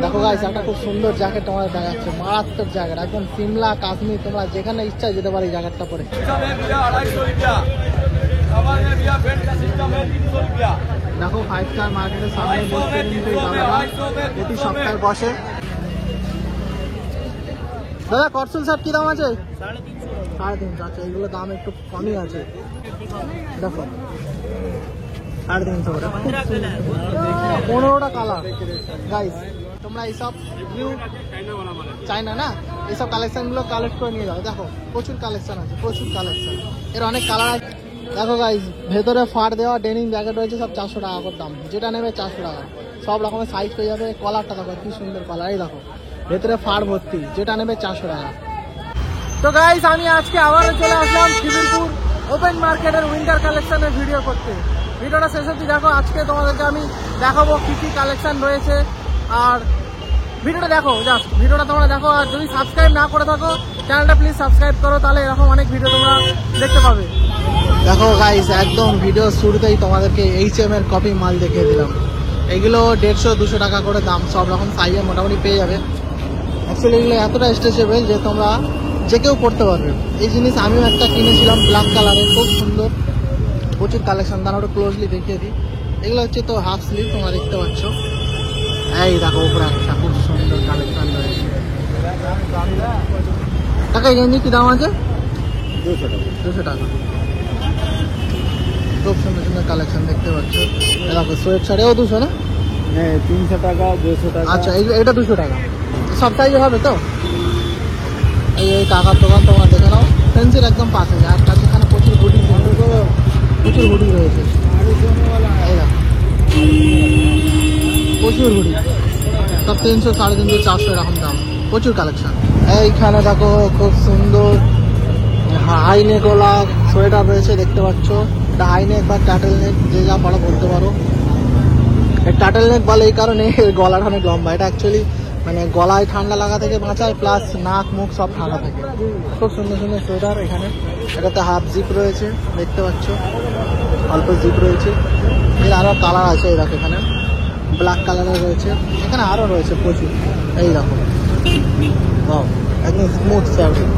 দেখো গাইস একটা খুব সুন্দর জ্যাকেট তোমাদের দেখাচ্ছে, মারাত্মক জ্যাকেট, একদম সিমলা কাশ্মীর তোমরা যেখানে ইচ্ছা যেতে পারো এই জ্যাকেটটা পরে। দেখো 5 স্টার মার্কেটের সামনে বসে কিন্তু এই দাদারা প্রতি সপ্তাহে বসে। দাদা কটসুল শার্ট কি দাম আছে? 350। আচ্ছা এইগুলো দাম একটু কমই আছে, দেখো 350 করে। 15টা কালার গাইস, তোমরা এইসব চাইনা না, এইসব কালেকশনগুলো কালেক্ট করে নিয়ে যাও। দেখো প্রচুর কালেকশন আছে, প্রচুর কালেকশন, এর অনেক কালার আছে। দেখো গাইস ভেতরে ফাড় দেওয়া ডেনিম জ্যাকেট রয়েছে, সব 400 টাকা করে দাম, যেটা নেবে 400 টাকা। সব রকমের সাইজ পেয়ে যাবে। কলারটা দেখো কি সুন্দর কলার, এই দেখো ভেতরে ফাড় ভর্তি, যেটা নেবে 400 টাকা। তো গাইস আমি আজকে আবারও চলে আসলাম খিদিরপুর ওপেন মার্কেটের উইন্টার কালেকশনের ভিডিও করতে। ভিডিওটা শেষ অবধি দেখো, আজকে তোমাদেরকে আমি দেখাবো কি কি কালেকশন রয়েছে। আর ভিডিওটা দেখো, জাস্ট ভিডিওটা তোমরা দেখো। আর যদি সাবস্ক্রাইব না করে থাকো চ্যানেলটা প্লিজ সাবস্ক্রাইব করো, তাহলে এরকম অনেক ভিডিও তোমরা দেখতে পাবে। দেখো গাইস একদম ভিডিও শুরুতেই তোমাদেরকে HM এর কপি মাল দেখিয়ে দিলাম। এগুলো 150-200 টাকা করে দাম, সব রকম সাইজে মোটামুটি পেয়ে যাবে। অ্যাকচুয়ালি এগুলো এতটা স্ট্রেচেবল যে তোমরা যে কেউ পড়তে পারবে। এই জিনিস আমিও একটা কিনেছিলাম ব্ল্যাক কালারের, খুব সুন্দর, প্রচুর কালেকশন। তারা ওটা ক্লোজলি দেখিয়ে দিই। এগুলো হচ্ছে তো হাফ স্লিভ, তোমরা দেখতে পাচ্ছ। এই দেখো উপরে একটা খুব সুন্দর কালেকশন রয়েছে। টাকা গেঞ্জি কি দাম আছে? 200 টাকা। খুব সুন্দর সুন্দর কালেকশন দেখতে পাচ্ছ। দেখো সোয়েট শার্টেও 200 না? হ্যাঁ 300 টাকা 200 টাকা। আচ্ছা এটা 200 টাকা, সব সাইজে হবে তো? এই টাকার দোকান তোমরা দেখে নাও, ফেন্সির একদম পাশে। আর কাছে এখানে প্রচুর হুডি রয়েছে, এই দেখো প্রচুর হুডি, সব 300, 350, 400 এরকম দাম, প্রচুর কালেকশন। এইখানে দেখো খুব সুন্দর হাই নেক ওলা সোয়েটার রয়েছে, দেখতে পাচ্ছ। এটা হাই নেক বা টাটেল নেক, যে যা পারো বলতে পারো। টাটেল নেক বলে এই কারণে গলাটা অনেক লম্বা। এটা অ্যাকচুয়ালি মানে গলায় ঠান্ডা লাগা থেকে বাঁচায়, প্লাস নাক মুখ সব ঠান্ডা থাকে। খুব সুন্দর সুন্দর সোয়েটার এখানে। এটাতে হাফ জিপ রয়েছে, দেখতে পাচ্ছ, অল্প জিপ রয়েছে। এর আরও কালার আছে, এই দেখো এখানে ব্ল্যাক কালারের রয়েছে, এখানে আরও রয়েছে প্রচুর। এই দেখো একদম স্মুথ ফ্যাব্রিক।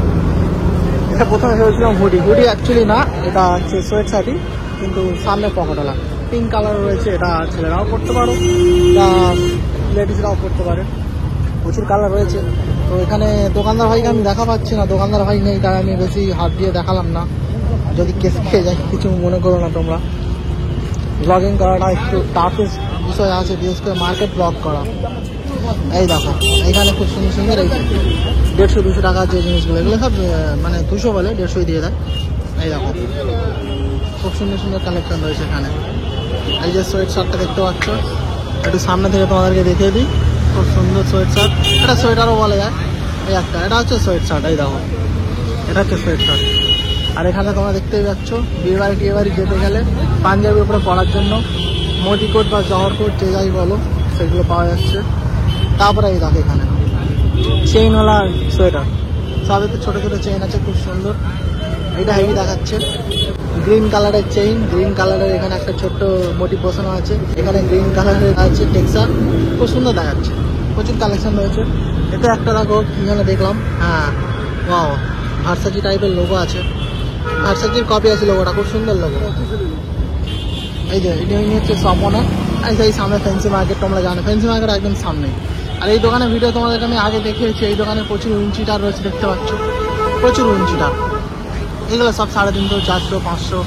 এটা প্রথমে ভেবেছিলাম হুডি অ্যাকচুয়ালি না, এটা হচ্ছে সোয়েট শার্টই, কিন্তু সামনে পকেটওয়ালা। পিঙ্ক কালার রয়েছে, এটা ছেলেরাও পরতে পারো বা লেডিসরাও পরতে পারে, প্রচুর কালার রয়েছে। তো এখানে দোকানদার ভাইকে আমি দেখা পাচ্ছি না, দোকানদার ভাই নেই, তাই আমি বেশি হাত দিয়ে দেখালাম না। যদি কেস খেয়ে যায় কিছু মনে করো না তোমরা। ব্লগিং করাটা একটু টাফেস্ট বিষয় আছে, বিশেষ করে মার্কেট ব্লগ করা। এই দেখো এখানে খুব সুন্দর সুন্দর এই 150-200 টাকার যে জিনিসগুলো, এগুলো সব মানে 200 বলে 150 দিয়ে দেয়। এই দেখো খুব সুন্দর সুন্দর কালেকশন রয়েছে এখানে। এই যে সোয়েট শার্টটা দেখতে পাচ্ছ, একটু সামনে থেকে তোমাদেরকে দেখিয়ে দিই। খুব সুন্দর সোয়েট শার্ট, এটা সোয়েটারও বলা যায়। এই একটা, এটা হচ্ছে সোয়েট শার্ট, এই দেখো এটা হচ্ছে সোয়েট শার্ট। আর এখানে তোমরা দেখতেই পাচ্ছ বিয়ে বাড়ি যেতে গেলে পাঞ্জাবির উপরে পরার জন্য মোদি কোট বা জহর কোট যে যাই বলো সেগুলো পাওয়া যাচ্ছে। তারপরে এই দেখো এখানে চেইনওয়ালা সোয়েটার, সবেতে ছোটো ছোটো চেইন আছে, খুব সুন্দর। এটা হেভি দেখাচ্ছে, গ্রিন কালারের চেইন, গ্রিন কালারের এখানে একটা ছোট্ট মোটিভ বসানো আছে, এখানে গ্রিন কালারের আছে টেক্সচার, খুব সুন্দর দেখাচ্ছে। প্রচুর কালেকশন রয়েছে। এতে একটা দেখো কি যেন দেখলাম, হ্যাঁ ওয়াও ভার্সাচি টাইপের লোগো আছে, ভার্সাচির কপি আছে লোগোটা, খুব সুন্দর লোগো। এই যে এটা হচ্ছে সপনা, এই সামনে ফ্যান্সি মার্কেট, তোমরা জানো ফ্যান্সি মার্কেট একদম সামনে। আর এই দোকানের ভিডিও তোমাদেরকে আমি আগে দেখিয়েছি। এই দোকানে প্রচুর উঞ্চিটার রয়েছে, দেখতে পাচ্ছ, প্রচুর উঞ্চিটার। এগুলো সব 350, 400, 500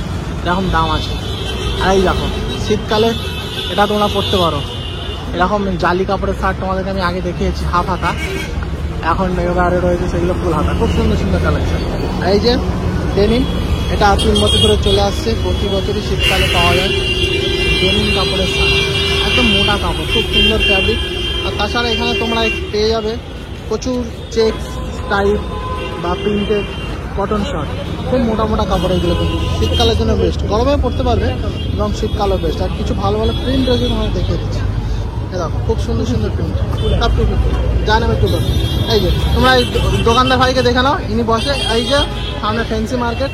এরকম দাম আছে। আর এই দেখো শীতকালে এটা তোমরা পরতে পারো, এরকম জালি কাপড়ের শার্ট তোমাদেরকে আমি আগে দেখিয়েছি হাফ হাতা, এখন এবারে রয়েছে সেগুলো ফুল হাতা। খুব সুন্দর সুন্দর কালেকশন। এই যে ডেনিম, এটা 3 বছর ধরে চলে আসছে, প্রতি বছরই শীতকালে পাওয়া যায় ডেনিম কাপড়ের শার্ট, একদম মোটা কাপড়, খুব সুন্দর ফ্যাব্রিক। আর তাছাড়া এখানে তোমরা পেয়ে যাবে প্রচুর চেক টাইপ বা প্রিন্টেড কটন শার্ট, খুব মোটা মোটা কাপড়। এগুলো কিন্তু শীতকালের জন্য বেস্ট, গরমে পড়তে পারবে এবং শীতকালও বেস্ট। আর কিছু ভালো ভালো প্রিন্ট রয়েছে, তোমাকে দেখিয়ে দিচ্ছি। দেখো খুব সুন্দর সুন্দর প্রিন্ট, সব টুকু জানাবে একটু। এই যে তোমরা এই দোকানদার ভাইকে দেখে নাও, ইনি বসে এই যে সামনে ফ্যান্সি মার্কেট,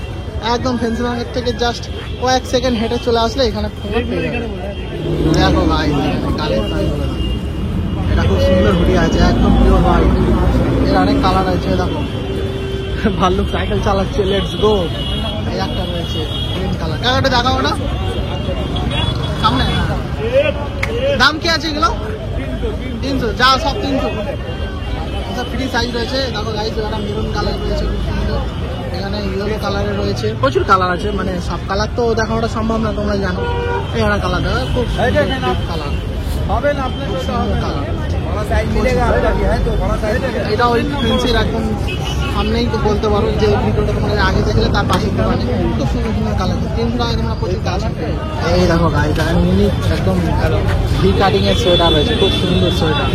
একদম ফ্যান্সি মার্কেট থেকে জাস্ট কয়েক সেকেন্ড হেঁটে চলে আসলে এখানে পেয়ে যাবে। দেখো ভাই এটা খুব সুন্দর হুডি আছে, একদম পিওর হোয়াইট। এর অনেক কালার আছে, দেখো ভাল্লুক সাইকেল চালাচ্ছে, লেটস গো। এই একটা রয়েছে গ্রিন কালার, কালারটা দেখাও না সামনে। দাম কি আছে এগুলো? 300, যা সব 300। সব ফ্রি সাইজ রয়েছে। দেখো গাইস, একটা মেরুন কালার রয়েছে খুব সুন্দর, এখানে ইয়েলো কালারের রয়েছে, প্রচুর কালার আছে। মানে সব কালার তো দেখানোটা সম্ভব না, তোমরা জানো। এই একটা কালার দেখা, খুব সুন্দর কালার হবে না আপনার কালার। এটা ওই ফেন্সির একদম সামনেই তো বলতে পারো, যে ভিডিওটা তোমাদের আগে দেখলে তার পাশে দোকানে খুব সুন্দর সুন্দর কালার। 300 টাকা তোমরা প্রচুর কালার। এই দেখো গাইস, ইউনিক একদম ভি কাটিং এর সোয়েটার রয়েছে, খুব সুন্দর সোয়েটার।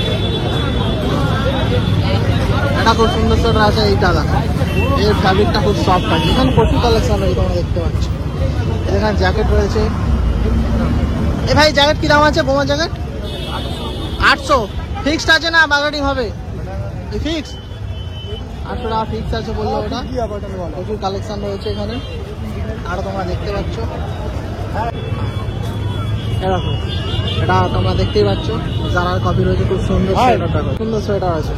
এটা খুব সুন্দর সোয়েটার আছে। এইটা দেখো, এর ফ্যাব্রিকটা খুব সফট আছে। এখানে প্রচুর কালেকশন রয়েছে, তোমরা দেখতে পাচ্ছ। এখানে জ্যাকেট রয়েছে। এ ভাই, জ্যাকেট কি দাম আছে? বোমার জ্যাকেট 800 ফিক্সড আছে না বার্গেনিং হবে? ফিক্স 800 টাকা ফিক্স আছে বললো ওটা। প্রচুর কালেকশন রয়েছে এখানে, আর তোমরা দেখতে পাচ্ছ। এরকম এটা তোমরা দেখতেই পাচ্ছ, জারার কপি রয়েছে। খুব সুন্দর সোয়েটারটা, সুন্দর সোয়েটার আছে,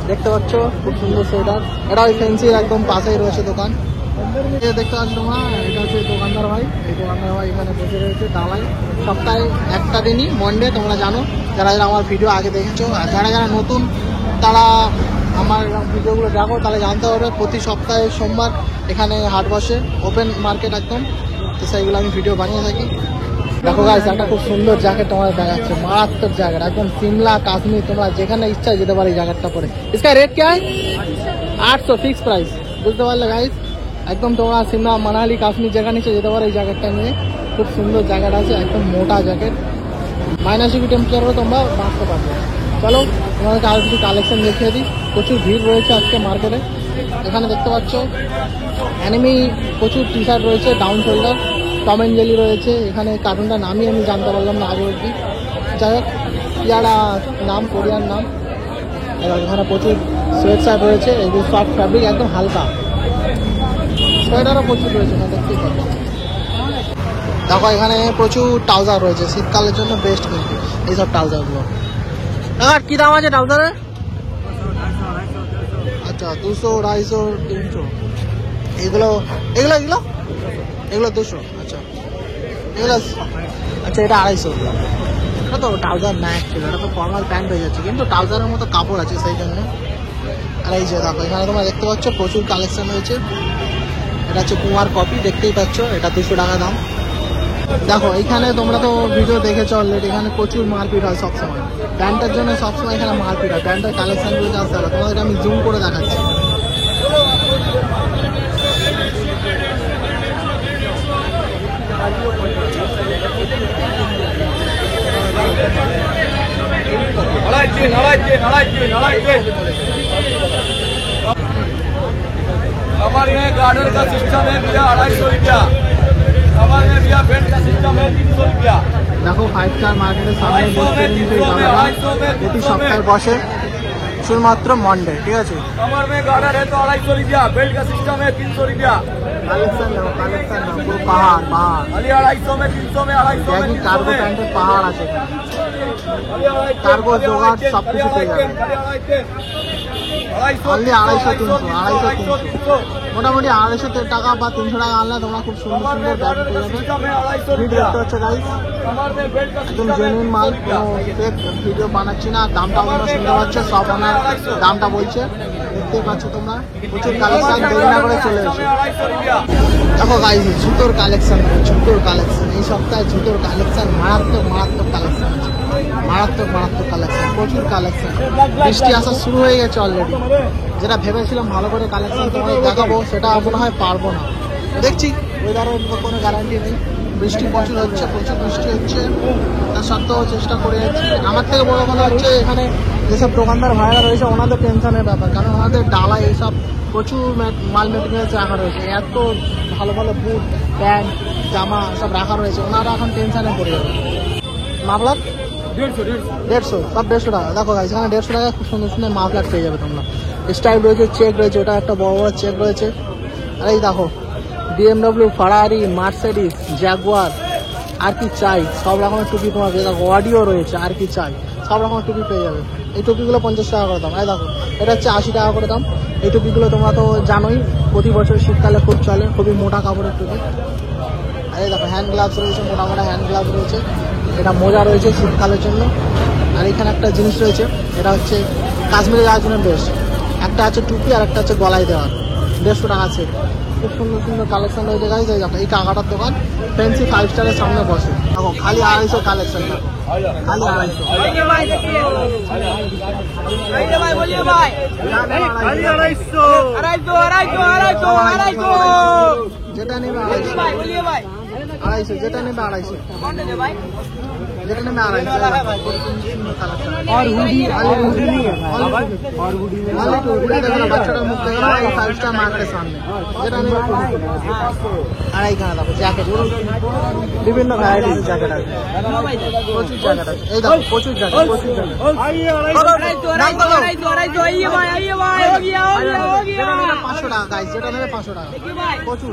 দেখতে পাচ্ছ, খুব সুন্দর সোয়েটার। এটা ওই ফেন্সির একদম পাশেই রয়েছে দোকান। দেখতে পাচ্ছ তোমরা, এটা হচ্ছে দোকানদার ভাই। এই দোকানদার ভাই এখানে বসে রয়েছে ডালায়। সপ্তাহে একটা দিনই মন্ডে, তোমরা জানো যারা যারা আমার ভিডিও আগে দেখেছো। আর যারা যারা নতুন তারা আমার ভিডিওগুলো দেখো, তাহলে জানতে পারবে প্রতি সপ্তাহে সোমবার এখানে হাট বসে, ওপেন মার্কেট একদম। তো সেইগুলো আমি ভিডিও বানিয়ে থাকি। দেখো গাইস, একটা খুব সুন্দর জ্যাকেট তোমাদের দেখাচ্ছে, মারাত্মক জ্যাকেট, একদম সিমলা কাশ্মীর, তোমরা যেখানে ইচ্ছা যেতে পারো এই জ্যাকেটটা পরে। इसका रेट क्या है? 800 ফিক্স প্রাইস। বুঝতে পারলে গাইস, একদম তোমরা সিমলা মানালি কাশ্মীর যেখানে ইচ্ছা যেতে পারো এই জ্যাকেটটা নিয়ে। খুব সুন্দর জ্যাকেট আছে, একদম মোটা জ্যাকেট, -ডিগ্রি টেম্পারেচারও তোমরা বাঁচতে পারবে। চলো তোমাদেরকে আরো কিছু কালেকশন দেখিয়ে দিই। প্রচুর ভিড় রয়েছে আজকে মার্কেটে। এখানে দেখতে পাচ্ছ অ্যানিমি প্রচুর টি শার্ট রয়েছে, down shoulder, Tom and Jerry রয়েছে। এখানে কার্টুনটার নামই আমি জানতে পারলাম না আগে অব্দি। যাই হোক, ইয়ারা নাম, কোরিয়ান নাম। এবার এখানে প্রচুর সোয়েট শার্ট রয়েছে, এগুলো সফট ফ্যাব্রিক, একদম হালকা। সোয়েটারও প্রচুর রয়েছে, না দেখতেই পাচ্ছ। দেখো এখানে প্রচুর ট্রাউজার রয়েছে, শীতকালের জন্য বেস্ট কিন্তু এইসব ট্রাউজারগুলো। আর কি দাম আছে ট্রাউজারের? আচ্ছা, 200, 250, 300। এগুলো এগুলো এগুলো এগুলো 200। আচ্ছা, এগুলো আচ্ছা, এটা 250। এটা তো ট্রাউজার না অ্যাকচুয়ালি, এটা তো ফর্মাল প্যান্ট হয়ে যাচ্ছে, কিন্তু ট্রাউজারের মতো কাপড় আছে সেই জন্য। আর এই যে দেখো, এখানে তোমরা দেখতে পাচ্ছ প্রচুর কালেকশন রয়েছে। এটা হচ্ছে কুমার কপি, দেখতেই পাচ্ছ, এটা 200 টাকা দাম। দেখো এখানে তোমরা তো ভিডিও দেখেছো অলরেডি, এখানে প্রচুর মারপিট হয় সবসময়, প্যান্টের জন্য সবসময় এখানে মারপিট হয়। প্যান্টের কালেকশনগুলো আসতে হবে, তোমাদেরকে আমি জুম করে দেখাচ্ছি। हमारे यहाँ गार्डन का सिस्टम है भैया 250 रुपया। हमारे यहाँ भैया बेल्ट का सिस्टम है 300 रुपया। দেখো 5 স্টার মার্কেটের সামনে বসে কিন্তু প্রতি সপ্তাহে বসে, শুধুমাত্র মন্ডে, ঠিক আছে। हमारे में गार्डन है तो 250 रुपया, बेल्ट का सिस्टम है 300 रुपया। কালেকশন দেখো, কালেকশন দেখো, পুরো পাহাড় পাহাড়। खाली 250 में, 300 में, 250 में, 300 কার্গো में। প্যান্টের পাহাড় আছে, কার্গো জোগাড় সব কিছু পেয়ে যাবে। অনলি 250, 300, মোটামুটি 250 টাকা বা 300 টাকা আনলে তোমরা খুব সুন্দর সুন্দর ব্যাগ পেয়ে যাবে। দেখতে হচ্ছে গাইস, একদম জেনুইন মাল, কোনো ফেক ভিডিও বানাচ্ছি না। দামটা তোমরা শুনতে পাচ্ছ, সব ওনার দামটা বলছে, দেখতেই পাচ্ছ তোমরা। প্রচুর কালেকশন, দেরি না করে চলে এসো। দেখো গাইস, জুতোর কালেকশন, জুতোর কালেকশন এই সপ্তাহে জুতোর কালেকশন মারাত্মক মারাত্মক কালেকশন আছে, মারাত্মক মারাত্মক কালেকশন, প্রচুর কালেকশন। বৃষ্টি আসা শুরু হয়ে গেছে অলরেডি। যেটা ভেবেছিলাম ভালো করে কালেকশন তোমাদের দেখাবো, সেটা মনে হয় পারবো না। দেখছি, ওয়েদারের কোনো গ্যারান্টি নেই। বৃষ্টি প্রচুর হচ্ছে, প্রচুর বৃষ্টি হচ্ছে, তার সত্ত্বেও চেষ্টা করে যাচ্ছি। আমার থেকে বড় কথা হচ্ছে এখানে যেসব দোকানদার ভাইরা রয়েছে ওনাদের টেনশনের ব্যাপার, কারণ ওনাদের ডালায় এইসব প্রচুর মাল মেটেরিয়ালস রাখা রয়েছে, এত ভালো ভালো বুট, প্যান্ট, জামা সব রাখা রয়েছে, ওনারা এখন টেনশনে পড়ে যাবে। মাফলার 150, সব 150 টাকা। দেখো গাইস, এখানে 150 টাকা খুব সুন্দর সুন্দর মাফলার পেয়ে যাবে তোমরা। স্টাইল রয়েছে, চেক রয়েছে, ওটা একটা বড় বড় চেক রয়েছে। আর এই দেখো BMW, ফারারি, মার্সিডিজ, জাগুয়ার, আর কি চাই সব রকমের টুপি তোমার পেয়ে যাবে। অডিও রয়েছে, আর কি চাই সব রকমের টুপি পেয়ে যাবে। এই টুপিগুলো 50 টাকা করে দাম। এই দেখো এটা হচ্ছে 80 টাকা করে দাম। এই টুপিগুলো তোমরা তো জানোই প্রতি বছর শীতকালে খুব চলে, খুবই মোটা কাপড়ের টুপি। আর এই দেখো হ্যান্ড গ্লাভস রয়েছে, মোটা মোটা হ্যান্ড গ্লাভস রয়েছে, এটা মোজা রয়েছে শীতকালের জন্য। আর এখানে একটা জিনিস রয়েছে, এটা হচ্ছে কাশ্মীরে যাওয়ার জন্য বেস্ট। একটা আছে টুপি আর একটা হচ্ছে গলায় দেওয়ার, 150 টাকা আছে। খুব সুন্দর সুন্দর কালেকশন রয়েছে গাইজ। এই দেখো এই কাকাটার দোকান ফ্যান্সি 5 স্টারের সামনে বসে। দেখো খালি 250 কালেকশন, খালি 250। যেটা নেবে 250, যেটা নেবে 250, যেটা নেবে 250। और हुडी বাচ্চাটার মুখ দেখো না, এই 5 স্টার মার্কেটের সামনে যেটা নেবে 250। দেখো জ্যাকেট, বিভিন্ন ভ্যারাইটিস জ্যাকেট আছে, প্রচুর জ্যাকেট আছে। এই দেখো প্রচুর জ্যাকেট, প্রচুর জ্যাকেট। 500 টাকা গাইজ, যেটা নেবে 500 টাকা, প্রচুর।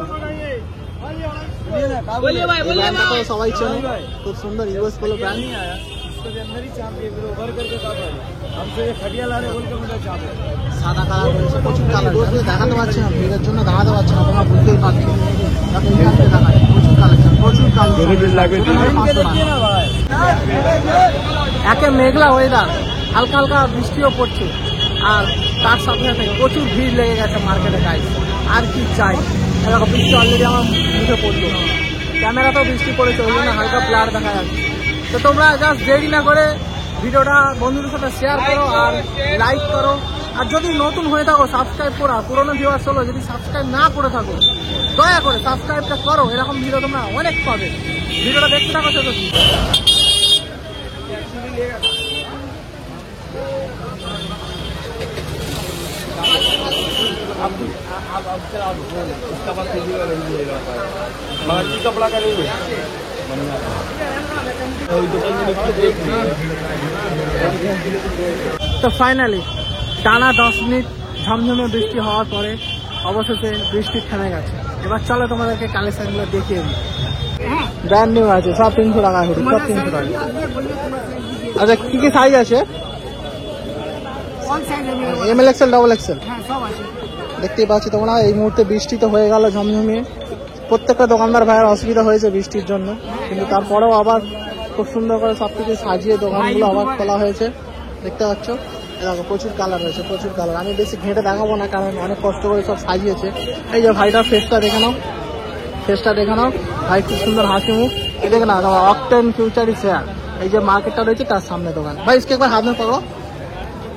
সবাই চেনে, খুব সুন্দর ইউএস পোলো ব্র্যান্ড। সাদা কালার রয়েছে, প্রচুর কালার দেখাতে পারছি না, ভিড়ের জন্য দেখাতে পারছি না, তোমরা বুঝতেই পারছো। প্রচুর কালেকশন, প্রচুর কালেকশন। একে মেঘলা ওয়েদার, হালকা হালকা বৃষ্টিও পড়ছে, আর তার সাথে সাথে প্রচুর ভিড় লেগে গেছে মার্কেটে গাইজ। আর কি চাই, এরকম বৃষ্টি অলরেডি আমার মুখে পড়লো, ক্যামেরাতেও বৃষ্টি পড়েছে, ওই জন্য হালকা ব্লার দেখা যাচ্ছে। তো তোমরা জাস্ট দেরি না করে ভিডিওটা বন্ধুদের সাথে শেয়ার করো আর লাইক করো। আর যদি নতুন হয়ে থাকো সাবস্ক্রাইব করো, পুরোনো ভিউয়ার্স হলো যদি সাবস্ক্রাইব না করে থাকো দয়া করে সাবস্ক্রাইবটা করো, এরকম ভিডিও তোমরা অনেক পাবে। ভিডিওটা দেখতে থাকো তো। कपड़ा का नहीं তো ফাইনালি টানা 10 মিনিট ঝমঝমে বৃষ্টি হওয়ার পরে অবশেষে বৃষ্টি থেমে গেছে। এবার চলো তোমাদেরকে কালেকশনগুলো দেখিয়ে দিই। ব্র্যান্ড নিউ আছে, সব 300 টাকা করে, সব 300 টাকা। আচ্ছা কি কি সাইজ আছে? এমএল এক্সেল, ডাবল এক্সেল, দেখতেই পাচ্ছি তোমরা। এই মুহূর্তে বৃষ্টি তো হয়ে গেল ঝমঝমিয়ে, প্রত্যেকটা দোকানদার ভাইয়ের অসুবিধা হয়েছে বৃষ্টির জন্য, কিন্তু তারপরেও আবার খুব সুন্দর করে সবকিছু সাজিয়ে দোকানগুলো আবার খোলা হয়েছে, দেখতে পাচ্ছ। দেখো প্রচুর কালার রয়েছে, প্রচুর কালার। আমি বেশি ঘেঁটে দেখাবো না, কারণ অনেক কষ্ট করে সব সাজিয়েছে। এই যে ভাইটার ফেসটা দেখে নাও, ফেসটা দেখে নাও, ভাই খুব সুন্দর হাসি মুখ। এই দেখে না অকটেন ফিউচারি শেয়ার, এই যে মার্কেটটা রয়েছে তার সামনে দোকান। ভাই इसके একবার হাত में পকড়ো।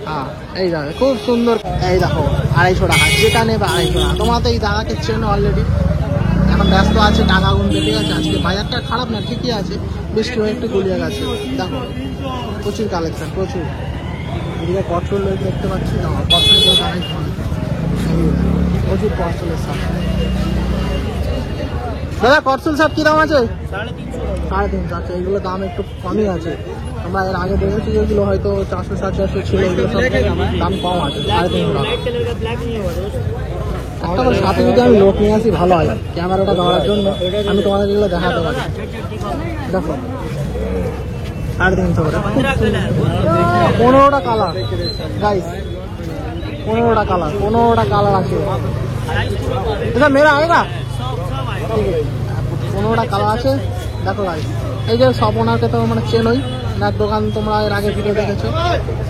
হ্যাঁ এই দেখো খুব সুন্দর। এই দেখো 250 টাকা, যেটা নেবে 250 টাকা। তোমরা তো এই দাদাকে চেনো অলরেডি, এখন ব্যস্ত আছে টাকা গুনতে, ঠিক আছে। আজকে বাজারটা খারাপ না, ঠিকই আছে, বৃষ্টি হয়ে একটু গুলিয়ে গেছে। দেখো প্রচুর কালেকশন, প্রচুর। এদিকে কট্রোল দেখতে পাচ্ছি, কট্রোল প্রচুর কট্রোলের সাথে। দাদা কট্রোল সাপ কি দাম আছে? 350। আচ্ছা এইগুলো দাম একটু কমই আছে। আমরা এর আগে দেখেছি যেগুলো হয়তো 400-450 ছিল, এগুলো সব দাম কম আছে, 350 টাকা। একটা করে সাথে যদি আমি লোক নিয়ে আসি ভালো হয়, ক্যামেরাটা ধরার জন্য আমি তোমাদের এগুলো দেখাতে পারি। দেখো 350 করে, 15টা কালার গাইস, 15টা কালার, 15টা কালার আছে। এটা মেরা আয়েগা, ঠিক আছে। 15টা কালার আছে। দেখো গাইস, এই যে সব ওনারকে তো মানে চেনই, ওনার দোকান তোমরা এর আগে ভিডিও দেখেছো,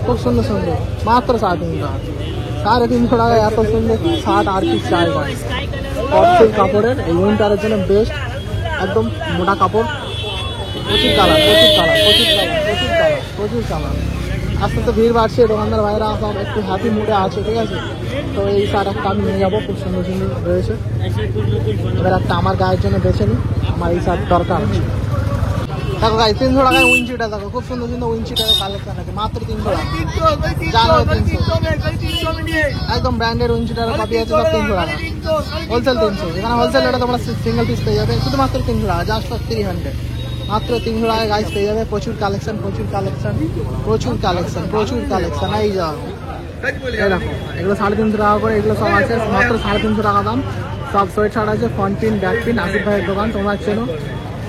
খুব সুন্দর সুন্দর, মাত্র 350 টাকা। 350 টাকায় এত সুন্দর শার্ট আর কি চাই ভাই। কট্রোল কাপড়ের, এই উইন্টারের জন্য বেস্ট, একদম মোটা কাপড়। প্রচুর কালার, প্রচুর কালার, প্রচুর কালার, প্রচুর কালার, প্রচুর কালার। আস্তে আস্তে ভিড় বাড়ছে, দোকানদার ভাইরা সব একটু হ্যাপি মুডে আছে, ঠিক আছে। তো এই শার্ট একটা আমি নিয়ে যাবো, খুব সুন্দর সুন্দর রয়েছে। এবার একটা আমার গায়ের জন্য বেছে নিই, আমার এই শার্ট দরকার। দেখো গাই 300 টাকায় উইঞ্চিটা, দেখো খুব সুন্দর সুন্দর উইঞ্চিটার কালেকশন আছে, মাত্র 300 টাকা। একদম ব্র্যান্ডেড উইঞ্চিটার কপি আছে, সব 300 টাকা, হোলসেল 300। এখানে হোলসেল এটা তোমরা সিঙ্গেল পিস পেয়ে যাবে শুধুমাত্র 300 টাকা, জাস্ট ফর 300, মাত্র 300 টাকায় গাইস পেয়ে যাবে। প্রচুর কালেকশন, প্রচুর কালেকশন, প্রচুর কালেকশন, প্রচুর কালেকশন। এই যাও দেখো, এগুলো 350 টাকা করে, এগুলো সব আছে মাত্র 350 টাকা দাম। সব সোয়েট শার্ট আছে, front pin, back pin. Asif ভাইয়ের দোকান, তোমরা চেনো।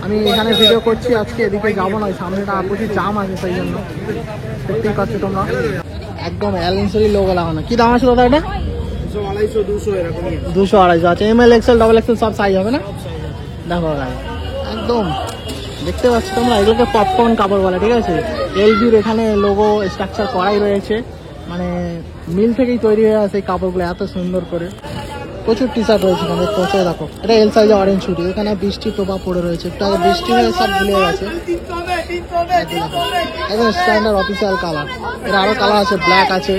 আমি এখানে ভিডিও করছি আজকে, এদিকে যাবো না, সামনেটা প্রচুর জাম আছে, সেই জন্য দেখতেই পাচ্ছ তোমরা। একদম অ্যালেন্সরি লোগো লাগানো। কি দাম আছে দাদা এটা? 200 250 এরকম 200 250 আছে। এমএল এক্সেল ডাবল এক্সেল সব সাইজ হবে না? দেখো গাইস একদম দেখতে পাচ্ছ তোমরা, এগুলোকে পপকর্ন কাপড় বলে, ঠিক আছে। এলবির এখানে লোগো স্ট্রাকচার করাই রয়েছে, মানে মিল থেকেই তৈরি হয়ে আছে এই কাপড়গুলো এত সুন্দর করে। প্রচুর টি শার্ট রয়েছে এখানে, পৌঁছে দেখো এটা এল সাইজে অরেঞ্জ শুটি। এখানে বৃষ্টি প্রভাব পড়ে রয়েছে, একটু আগে বৃষ্টি হয়ে সব ভুলে গেছে। একদম স্ট্যান্ডার্ড অফিসিয়াল কালার। এর আরো কালার আছে, ব্ল্যাক আছে,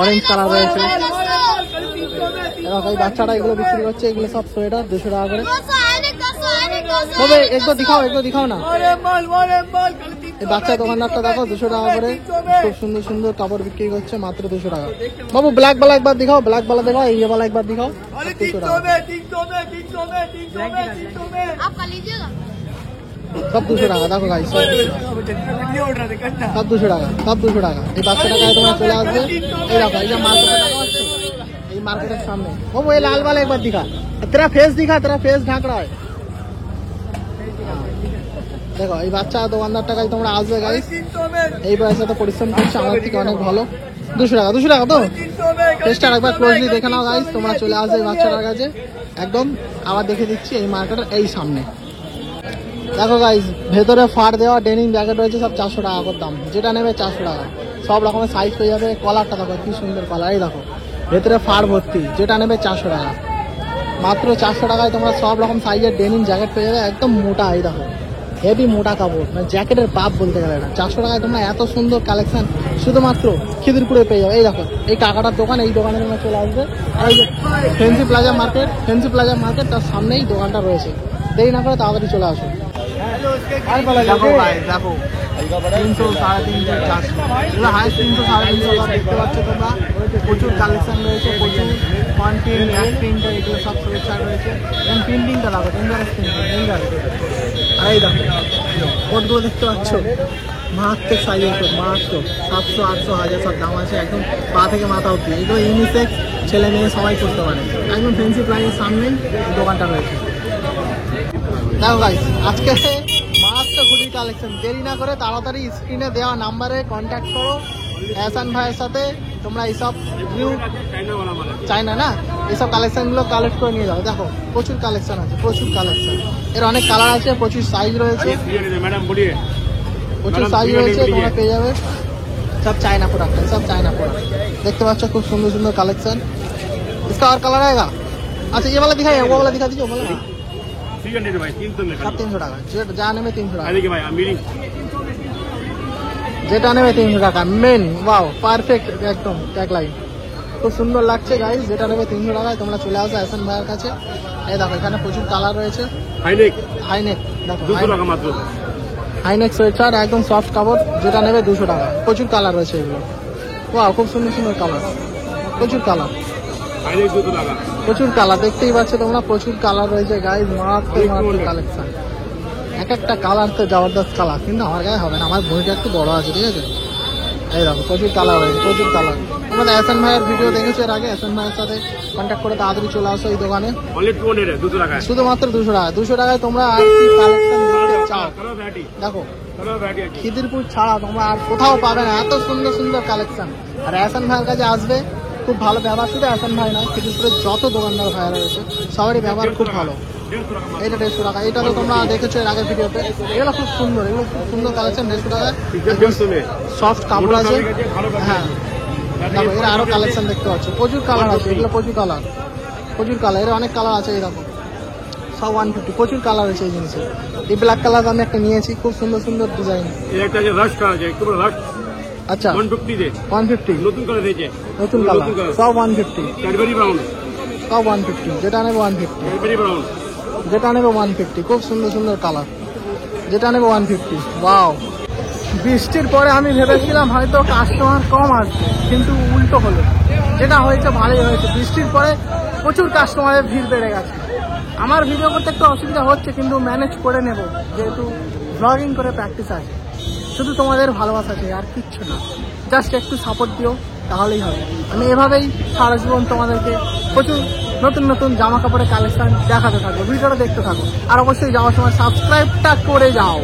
অরেঞ্জ কালার রয়েছে। এই বাচ্চাটা এগুলো বিক্রি করছে, এগুলো সব সোয়েটার 200 টাকা করে। তবে এগুলো দেখাও না, এই বাচ্চা দোকানদারটা দেখো 200 টাকা করে খুব সুন্দর সুন্দর কাপড় বিক্রি করছে মাত্র 200 টাকা। বাবু ব্ল্যাক বালা একবার দেখাও, ব্ল্যাক বালা দেখাও, এই বালা একবার দেখাও। 200 টাকা সব 200 টাকা। দেখো গাইস সব 200 টাকা, সব 200 টাকা। এই বাচ্চাটা গায়ে তোমার চলে আসবে। এই দেখো এই যে মার্কেট, এই মার্কেটের সামনে। বাবু এই লাল বালা একবার দিখা, তেরা ফেস দিখা, তেরা ফেস ঢাক रहा है। দেখো এই বাচ্চা দোকানদারটা গাইস তোমরা আসবে গাইস, এই বয়সে তো পরিশ্রম করছে, আমার থেকে অনেক ভালো। 200 টাকা, 200 টাকা তো। ফেসটা একবার ক্লোজলি দেখে নাও গাইস, তোমরা চলে আসবে এই বাচ্চাটার কাছে একদম। আবার দেখে দিচ্ছি এই মার্কেটের এই সামনে। দেখো গাইস ভেতরে ফাড় দেওয়া ডেনিম জ্যাকেট রয়েছে, সব 400 টাকা করে দাম। যেটা নেবে 400 টাকা। সব রকমের সাইজ পেয়ে যাবে। কলারটা দেখো কি সুন্দর কলার, এই দেখো ভেতরে ফাড় ভর্তি। যেটা নেবে 400 টাকা। মাত্র 400 টাকায় তোমরা সব রকম সাইজের ডেনিম জ্যাকেট পেয়ে যাবে, একদম মোটা। এই দেখো হেভি মোটা কাপড়, মানে জ্যাকেটের বাপ বলতে গেলে এটা। 400 টাকায় তোমরা এত সুন্দর কালেকশন শুধুমাত্র খিদিরপুরে পেয়ে যাবে। এই দেখো এই কাকাটার দোকান, এই দোকানে তোমরা চলে আসবে। আর এই যে ফেন্সি প্লাজা মার্কেট, তার সামনেই দোকানটা রয়েছে। দেরি না করে তাড়াতাড়ি চলে আসো। দেখো ভাই দেখো 300 350 400, এগুলো হাইস্ট 300 350 দেখতে পাচ্ছ তোমরা। প্রচুর কালেকশন রয়েছে, প্রচুর কন্টেন্ট এক প্রিন্টার, এগুলো সব সোয়েটার রয়েছে। এবং প্রিন্টিংটা দেখো, ডেঞ্জারাস প্রিন্টিং। আর এই দেখো কোটগুলো দেখতে পাচ্ছ, মারাত্মক সাইজের কোট, মারাত্মক 700 800 1000 সব দাম আছে, একদম পা থেকে মাথা অব্দি। এগুলো ইউনিসেক্স, ছেলে মেয়ে সবাই করতে পারে। একদম ফেন্সি প্লাজের সামনেই দোকানটা রয়েছে। দেখো গাইস আজকে মারাত্মক হুডির কালেকশন। দেরি না করে তাড়াতাড়ি স্ক্রিনে দেওয়া নাম্বারে কন্ট্যাক্ট করো এহসান ভাইয়ের সাথে। তোমরা এইসব নিউ চাইনা না, এইসব কালেকশনগুলো কালেক্ট করে নিয়ে যাও। দেখো প্রচুর কালেকশন আছে, প্রচুর কালেকশন। এর অনেক কালার আছে, প্রচুর সাইজ রয়েছে, প্রচুর সাইজ রয়েছে, তোমরা পেয়ে যাবে। সব চাইনা প্রোডাক্ট, সব চাইনা প্রোডাক্ট দেখতে পাচ্ছ। খুব সুন্দর সুন্দর কালেকশন। इसका और कलर आएगा? अच्छा ये वाला दिखाइए, वो वाला दिखा दीजिए, वो वाला 300 भाई, 300 টাকা। যেটা নেবে 300 টাকা, भाई अमीरी যেটা নেবে 300 টাকা। মেন ওয়াও পারফেক্ট একদম ট্যাগলাইন, খুব সুন্দর লাগছে গাইস। যেটা নেবে 300 টাকায় তোমরা চলে আসো এহসান ভাইয়ের কাছে। এই দেখো এখানে প্রচুর কালার রয়েছে। হাইনেক দেখো 200 টাকা মাত্র। হাইনেক সোয়েটার একদম সফট কাপড়, যেটা নেবে 200 টাকা। প্রচুর কালার রয়েছে এগুলো, ওয়াও খুব সুন্দর সুন্দর কালার, প্রচুর কালার, প্রচুর কালার দেখতেই পাচ্ছ তোমরা। প্রচুর কালার রয়েছে গাইস, মারাত্মক কালেকশন। এক একটা কালার তো জবরদস্ত কালার, কিন্তু আমার গায়ে হবে না, আমার বইটা একটু বড় আছে, ঠিক আছে। এই দেখো প্রচুর কালার রয়েছে, প্রচুর কালার। তোমরা এহসান ভাইয়ের ভিডিও দেখেছো এর আগে, এহসান ভাইয়ের সাথে কন্ট্যাক্ট করে তাড়াতাড়ি চলে আসো এই দোকানে। শুধুমাত্র 200 টাকা। 200 টাকায় তোমরা আর কি কালেকশন দেখতে চাও দেখো, খিদিরপুর ছাড়া তোমরা আর কোথাও পাবে না এত সুন্দর সুন্দর কালেকশন। আর এহসান ভাইয়ের কাছে আসবে, খুব ভালো ব্যবহার। শুধু এহসান ভাই নয়, খিদিরপুরের যত দোকানদার ভাইয়ারা রয়েছে সবারই ব্যবহার খুব ভালো। এটা 150 টাকা। এটা তো তোমরা দেখেছো এর আগের ভিডিওতে। এগুলো খুব সুন্দর, এগুলো খুব সুন্দর কালেকশন। 150 টাকায় সফট কাপড় আছে। হ্যাঁ দেখো এর আরো কালেকশন দেখতে পাচ্ছ, প্রচুর কালার আছে। এগুলো প্রচুর কালার, প্রচুর কালার। এর অনেক কালার আছে। এই দেখো সব 150, প্রচুর কালার আছে এই জিনিসে। এই ব্ল্যাক কালার আমি একটা নিয়েছি, খুব সুন্দর সুন্দর ডিজাইন। আচ্ছা 150 নতুন কালার দিয়েছে, নতুন কালার সব 150, ক্যাডবেরি ব্রাউন সব 150। যেটা নেবে 150, ক্যাডবেরি ব্রাউন যেটা নেবে 150। খুব সুন্দর সুন্দর কালার, যেটা নেবে 150। ওয়াও, বৃষ্টির পরে আমি ভেবেছিলাম হয়তো কাস্টমার কম আসবে, কিন্তু উল্টো হলো। যেটা হয়েছে ভালোই হয়েছে, বৃষ্টির পরে প্রচুর কাস্টমারের ভিড় বেড়ে গেছে। আমার ভিডিও করতে একটু অসুবিধা হচ্ছে, কিন্তু ম্যানেজ করে নেব, যেহেতু ব্লগিং করে প্র্যাকটিস আছে। শুধু তোমাদের ভালোবাসা চাই, আর কিচ্ছু না। জাস্ট একটু সাপোর্ট দিও, তাহলেই হবে। আমি এভাবেই সারা জীবন তোমাদেরকে প্রচুর নতুন নতুন জামা কাপড়ের কালেকশন দেখাতে থাকবো, ভিডিওটা দেখতে থাকো। আর অবশ্যই যাওয়ার সময় সাবস্ক্রাইবটা করে যাও।